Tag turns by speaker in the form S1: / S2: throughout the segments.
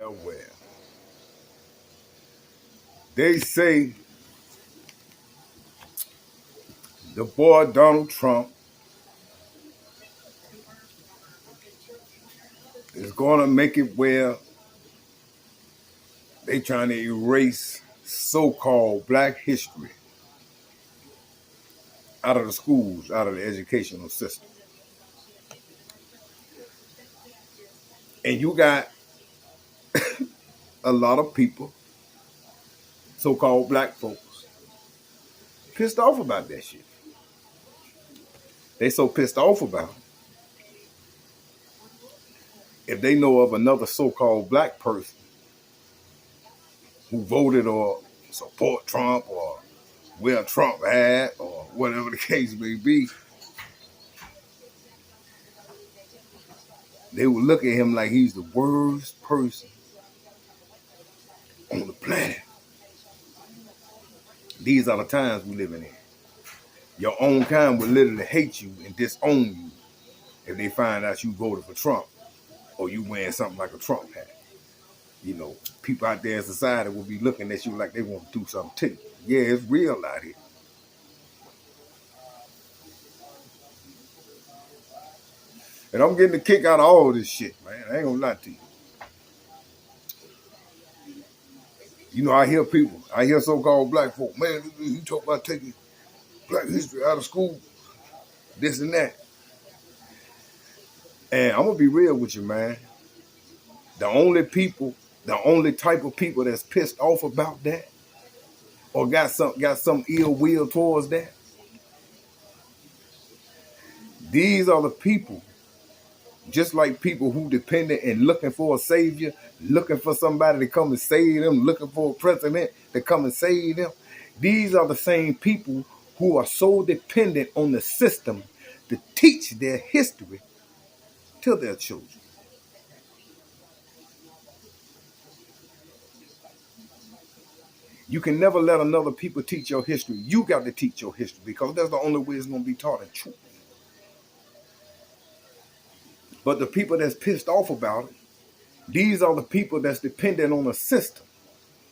S1: Where they say the boy Donald Trump is going to make it where they trying to erase so-called black history out of the schools, out of the educational system. And you got a lot of people, so-called black folks, pissed off about that shit. They so pissed off about it. If they know of another so-called black person who voted or support Trump or wear a Trump hat or whatever the case may be, they would look at him like he's the worst person on the planet. These are the times we living in. Your own kind will literally hate you and disown you if they find out you voted for Trump or you wearing something like a Trump hat. You know, people out there in society will be looking at you like they want to do something to you. Yeah, it's real out here. And I'm getting a kick out of all this shit, man. I ain't gonna lie to you. You know, I hear so-called black folk, man, you talk about taking black history out of school, this and that. And I'm gonna be real with you, man. The only type of people that's pissed off about that or got some ill will towards that, these are the people, just like people who dependent and looking for a savior, looking for somebody to come and save them, looking for a president to come and save them. These are the same people who are so dependent on the system to teach their history to their children. You can never let another people teach your history. You got to teach your history because that's the only way it's going to be taught in truth. But the people that's pissed off about it, these are the people that's dependent on the system.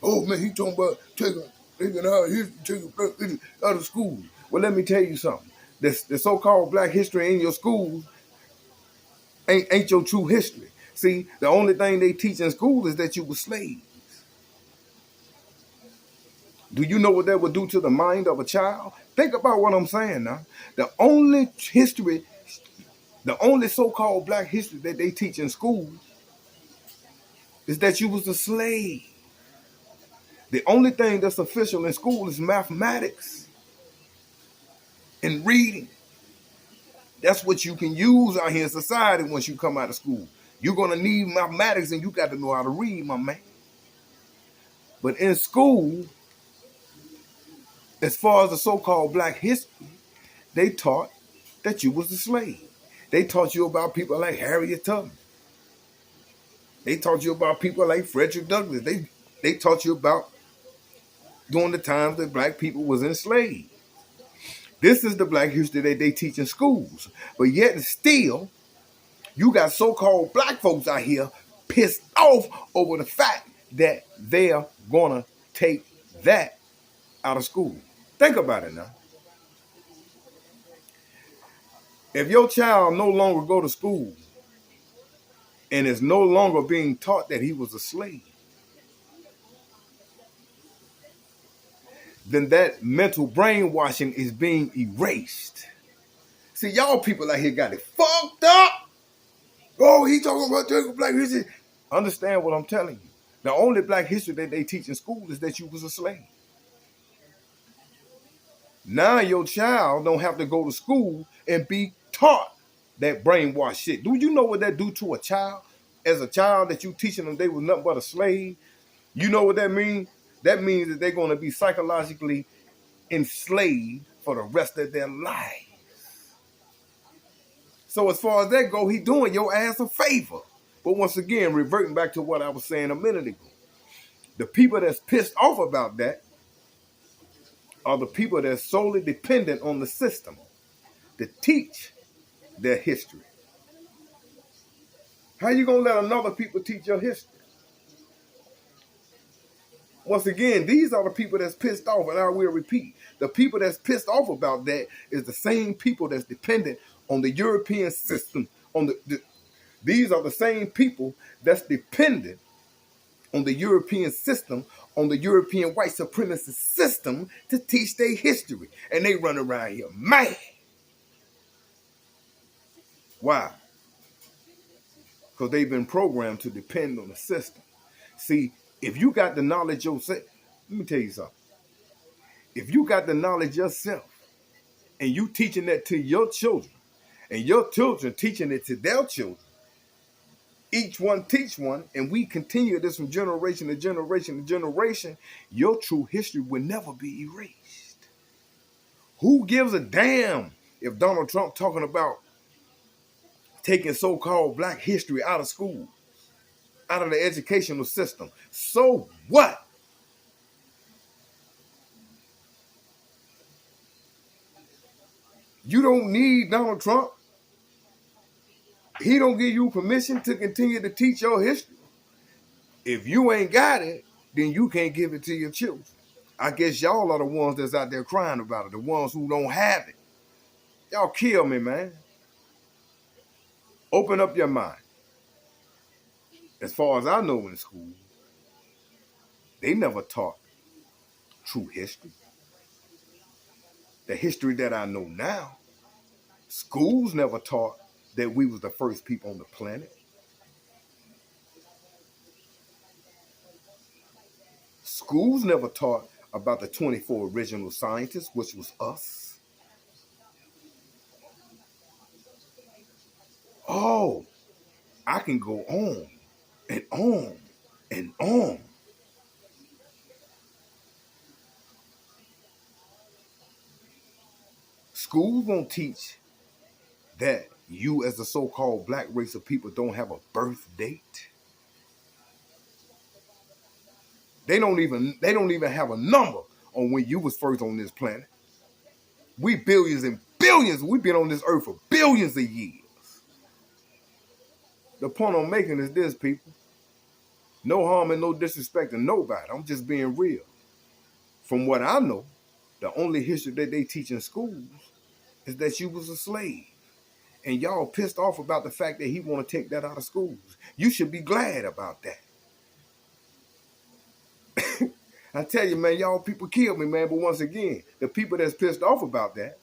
S1: Oh man, he talking about taking out history, taking black history out of school. Well, let me tell you something. The so-called black history in your schools ain't your true history. See, the only thing they teach in school is that you were slaves. Do you know what that would do to the mind of a child? Think about what I'm saying now. The only so-called black history that they teach in school is that you was a slave. The only thing that's official in school is mathematics and reading. That's what you can use out here in society once you come out of school. You're going to need mathematics and you got to know how to read, my man. But in school, as far as the so-called black history, they taught that you was a slave. They taught you about people like Harriet Tubman. They taught you about people like Frederick Douglass. They taught you about during the times that black people was enslaved. This is the black history that they teach in schools. But yet and still, you got so-called black folks out here pissed off over the fact that they're going to take that out of school. Think about it now. If your child no longer go to school and is no longer being taught that he was a slave, then that mental brainwashing is being erased. See, y'all people out here got it fucked up. Oh, he talking about taking black history. Understand what I'm telling you. The only black history that they teach in school is that you was a slave. Now your child don't have to go to school and be taught that brainwash shit. Do you know what that do to a child? As a child that you teaching them they was nothing but a slave, you know what that means? That means that they're going to be psychologically enslaved for the rest of their life. So as far as that go, he doing your ass a favor. But once again, reverting back to what I was saying a minute ago, the people that's pissed off about that are the people that's solely dependent on the system to teach their history. How you gonna let another people teach your history? Once again, these are the people that's pissed off, and I will repeat, the people that's pissed off about that is the same people that's dependent on the European system. These are the same people that's dependent on the European system, on the European white supremacist system to teach their history. And they run around here mad. Why? Because they've been programmed to depend on the system. See, if you got the knowledge yourself, let me tell you something. If you got the knowledge yourself and you teaching that to your children and your children teaching it to their children, each one teach one, and we continue this from generation to generation to generation, your true history will never be erased. Who gives a damn if Donald Trump talking about taking so-called black history out of school, out of the educational system? So what? You don't need Donald Trump. He don't give you permission to continue to teach your history. If you ain't got it, then you can't give it to your children. I guess y'all are the ones that's out there crying about it, the ones who don't have it. Y'all kill me, man. Open up your mind. As far as I know in school, they never taught true history. The history that I know now, schools never taught that we was the first people on the planet. Schools never taught about the 24 original scientists, which was us. Oh, I can go on and on and on. Schools won't teach that you as a so-called black race of people don't have a birth date. They don't even have a number on when you was first on this planet. We billions and billions, we've been on this earth for billions of years. The point I'm making is this, people. No harm and no disrespect to nobody. I'm just being real. From what I know, the only history that they teach in schools is that you was a slave. And y'all pissed off about the fact that he want to take that out of schools. You should be glad about that. I tell you, man, y'all people kill me, man. But once again, the people that's pissed off about that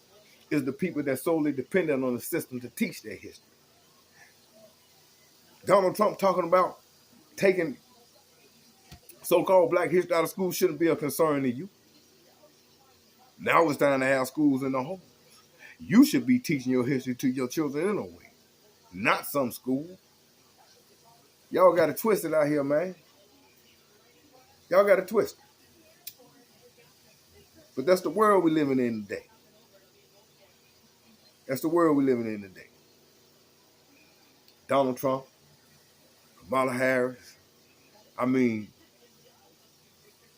S1: is the people that's solely dependent on the system to teach their history. Donald Trump talking about taking so-called black history out of school shouldn't be a concern to you. Now it's time to have schools in the home. You should be teaching your history to your children anyway, not some school. Y'all got it twisted out here, man. Y'all got it twisted. But that's the world we're living in today. That's the world we're living in today. Donald Trump, Kamala Harris. I mean,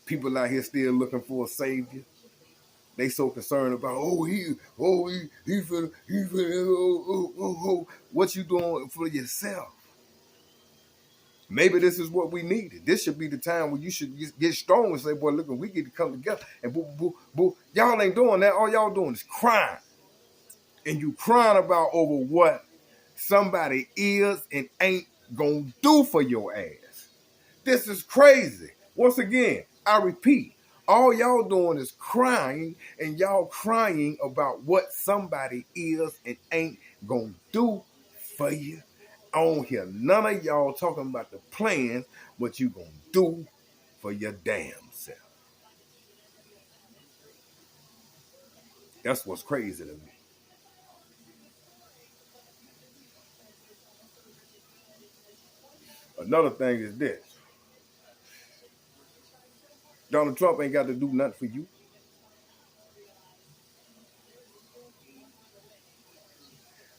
S1: people out here still looking for a savior. They so concerned about, what you doing for yourself? Maybe this is what we needed. This should be the time where you should get strong and say, boy, look, we get to come together. And boo. Y'all ain't doing that. All y'all doing is crying. And you crying about over what somebody is and ain't gonna do for your ass. This is crazy. Once again, I repeat, all y'all doing is crying, and y'all crying about what somebody is and ain't gonna do for you. I don't hear none of y'all talking about the plans, what you gonna do for your damn self. That's what's crazy to me. Another thing is this. Donald Trump ain't got to do nothing for you.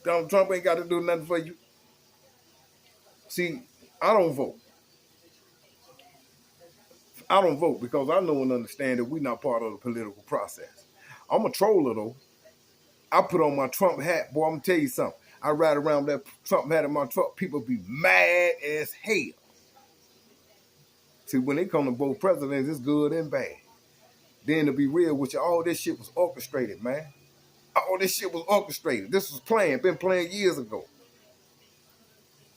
S1: Donald Trump ain't got to do nothing for you. See, I don't vote. I don't vote because I know and understand that we're not part of the political process. I'm a troller, though. I put on my Trump hat. Boy, I'm going to tell you something. I ride around with that Trump hat in my truck. People be mad as hell. See, when they come to both presidents, it's good and bad. Then to be real with you, all this shit was orchestrated, man. All this shit was orchestrated. This was planned, been planned years ago.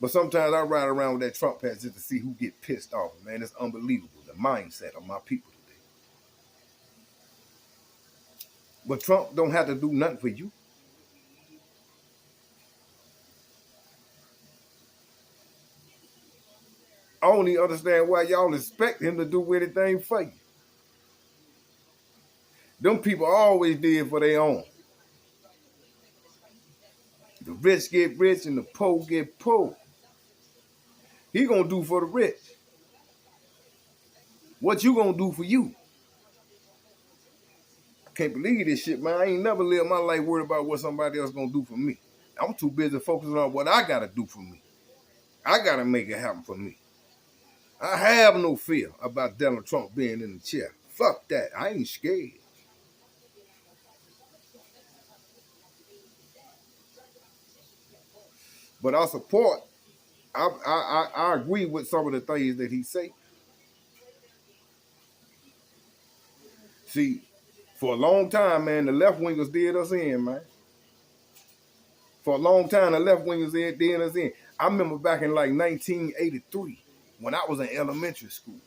S1: But sometimes I ride around with that Trump hat just to see who get pissed off, man. It's unbelievable, the mindset of my people today. But Trump don't have to do nothing for you. I don't even understand why y'all expect him to do anything for you. Them people always did for their own. The rich get rich and the poor get poor. He gonna do for the rich what you gonna do for you. I can't believe this shit, man. I ain't never lived my life worried about what somebody else gonna do for me. I'm too busy focusing on what I gotta do for me. I gotta make it happen for me. I have no fear about Donald Trump being in the chair. Fuck that. I ain't scared. But I support. I agree with some of the things that he say. See, for a long time, man, the left wingers did us in, man. For a long time, the left wingers did us in. I remember back in like 1983 when I was in elementary school.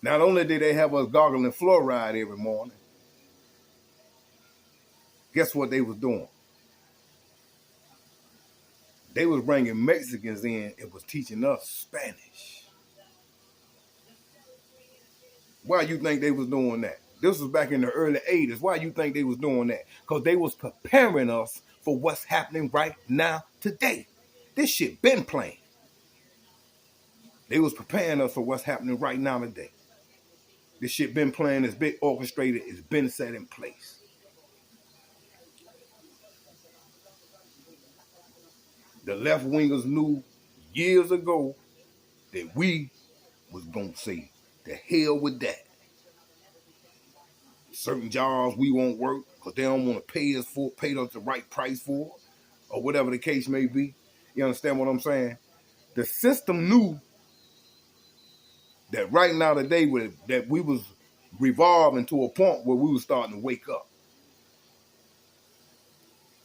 S1: Not only did they have us gargling fluoride every morning, guess what they was doing? They was bringing Mexicans in and was teaching us Spanish. Why you think they was doing that? This was back in the early 80s. Why you think they was doing that? Because they was preparing us for what's happening right now today. This shit been playing. They was preparing us for what's happening right now today. This shit been playing, it's been orchestrated, it's been set in place. The left wingers knew years ago that we was gonna say, the hell with that. Certain jobs we won't work because they don't want to pay us the right price for, or whatever the case may be. You understand what I'm saying? The system knew that right now today that we was revolving to a point where we was starting to wake up.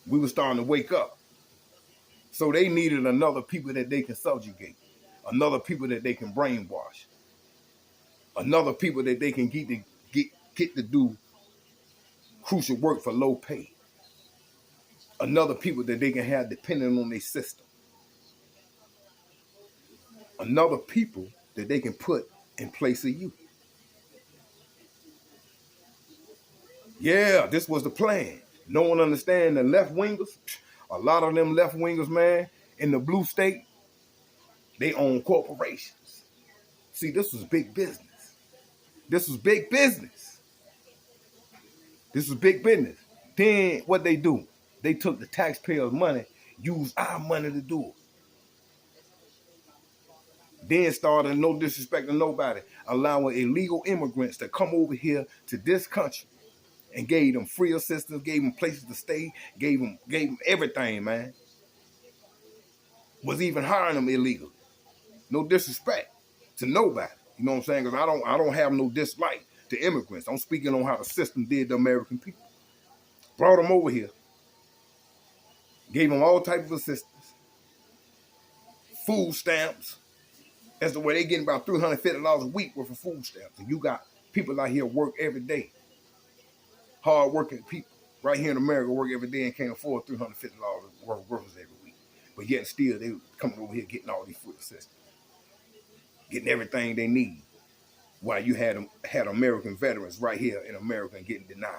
S1: We were starting to wake up. So they needed another people that they can subjugate, another people that they can brainwash, another people that they can get to do crucial work for low pay, another people that they can have depending on their system, another people that they can put in place of you. Yeah, this was the plan. No one understand the left wingers. A lot of them left wingers, man, in the blue state, they own corporations. See, this was big business. This was big business. This was big business. Then what they do? They took the taxpayers' money, used our money to do it. Then started, no disrespect to nobody, allowing illegal immigrants to come over here to this country and gave them free assistance, gave them places to stay, gave them everything, man. Was even hiring them illegal. No disrespect to nobody. You know what I'm saying? Because I don't have no dislike to immigrants. I'm speaking on how the system did the American people. Brought them over here. Gave them all types of assistance. Food stamps. That's the way they getting about $350 a week worth of food stamps. And you got people out here work every day. Hard working people right here in America work every day and can't afford $350 worth of groceries every week. But yet still they coming over here getting all these food assistance. Getting everything they need. While you had American veterans right here in America and getting denied.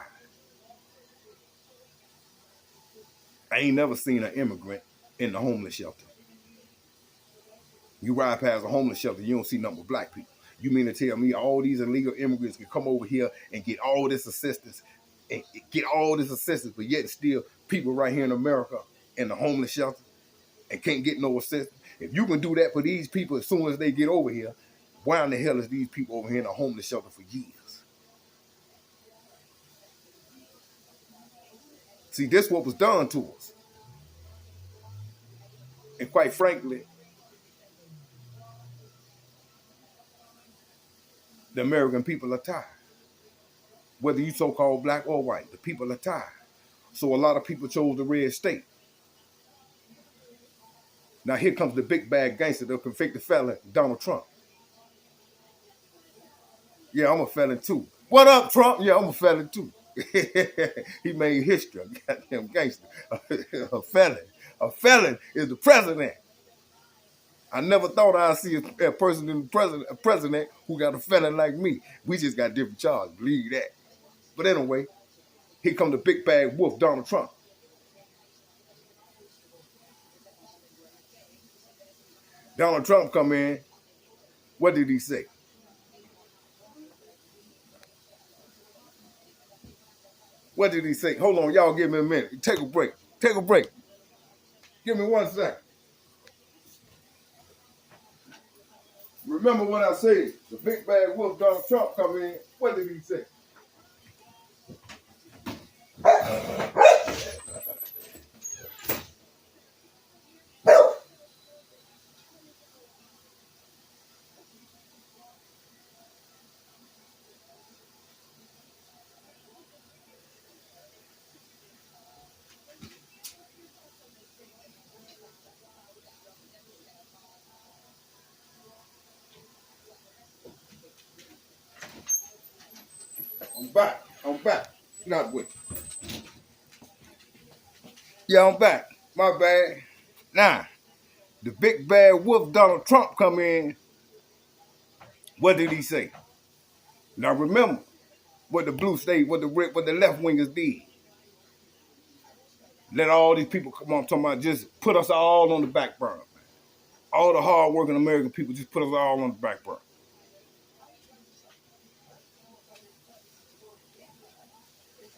S1: I ain't never seen an immigrant in the homeless shelter. You ride past a homeless shelter, you don't see nothing but black people. You mean to tell me all these illegal immigrants can come over here and get all this assistance, but yet still people right here in America in the homeless shelter and can't get no assistance? If you can do that for these people as soon as they get over here, why in the hell is these people over here in a homeless shelter for years? See, this is what was done to us. And quite frankly, The American people are tired. Whether you so-called black or white, the people are tired. So a lot of people chose the red state. Now here comes the big bad gangster, the convicted felon, Donald Trump. Yeah, I'm a felon too. What up, Trump? Yeah, I'm a felon too. He made history, a goddamn gangster. A felon. A felon is the president. I never thought I'd see a person in the a president who got a felon like me. We just got different charges, believe that. But anyway, here come the big bad wolf, Donald Trump. Donald Trump come in. What did he say? What did he say? Hold on, y'all give me a minute. Take a break. Take a break. Give me 1 second. Remember what I said. The big bad wolf, Donald Trump, come in. What did he say? I'm back. I'm back. Not with you. Yeah, I'm back. My bad. Now, the big bad wolf, Donald Trump, come in. What did he say? Now remember what the blue state, what the left wingers did. Let all these people come on, I'm talking about just put us all on the back burner. Man. All the hard-working American people just put us all on the back burner.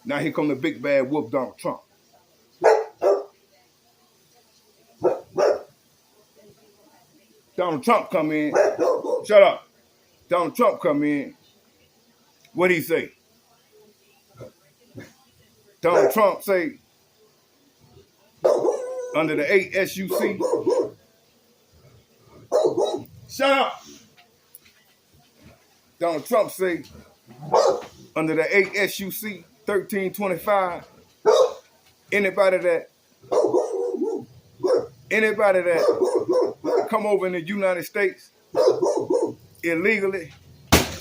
S1: Now here come the big bad wolf, Donald Trump. Donald Trump come in. Shut up. Donald Trump come in. What he say? Donald Trump say, under the 8 SUC. Shut up. Donald Trump say, under the 8 SUC 1325, anybody that come over in the United States illegally,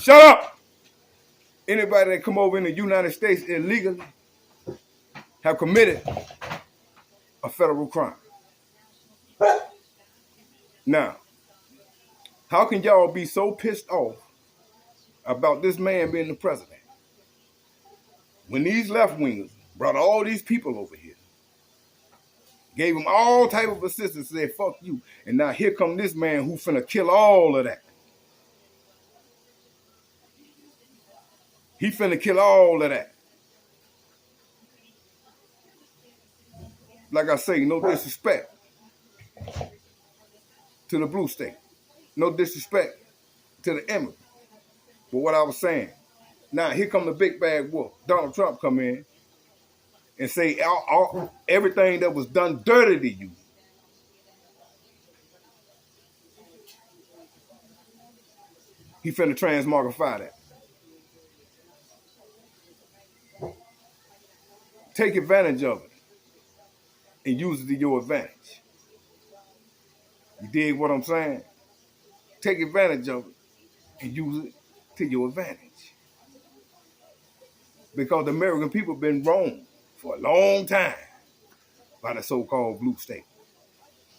S1: shut up. Anybody that come over in the United States illegally have committed a federal crime. Now, how can y'all be so pissed off about this man being the president when these left wingers brought all these people over here, gave them all type of assistance, said fuck you, and now here come this man who finna kill all of that. He finna kill all of that. Like I say, no disrespect to the blue state. No disrespect to the immigrant. But what I was saying, now here come the big bad wolf. Donald Trump come in and say everything that was done dirty to you. He finna transmogrify that. Take advantage of it and use it to your advantage. You dig what I'm saying? Take advantage of it and use it to your advantage. Because the American people have been wrong for a long time by the so-called blue state.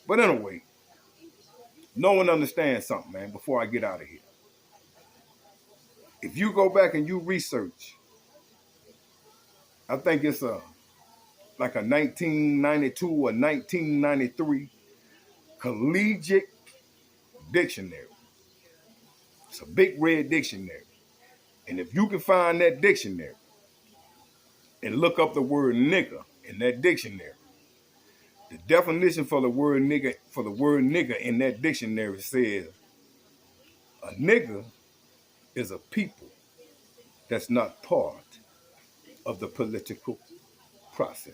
S1: But anyway, no one understands something, man, before I get out of here. If you go back and you research, I think it's like a 1992 or 1993 collegiate dictionary. It's a big red dictionary. And if you can find that dictionary and look up the word nigger in that dictionary, the definition for the word nigger in that dictionary says a nigger is a people that's not part of the political process.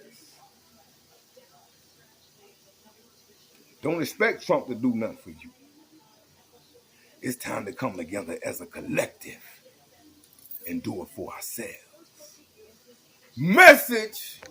S1: Don't expect Trump to do nothing for you. It's time to come together as a collective and do it for ourselves. Message.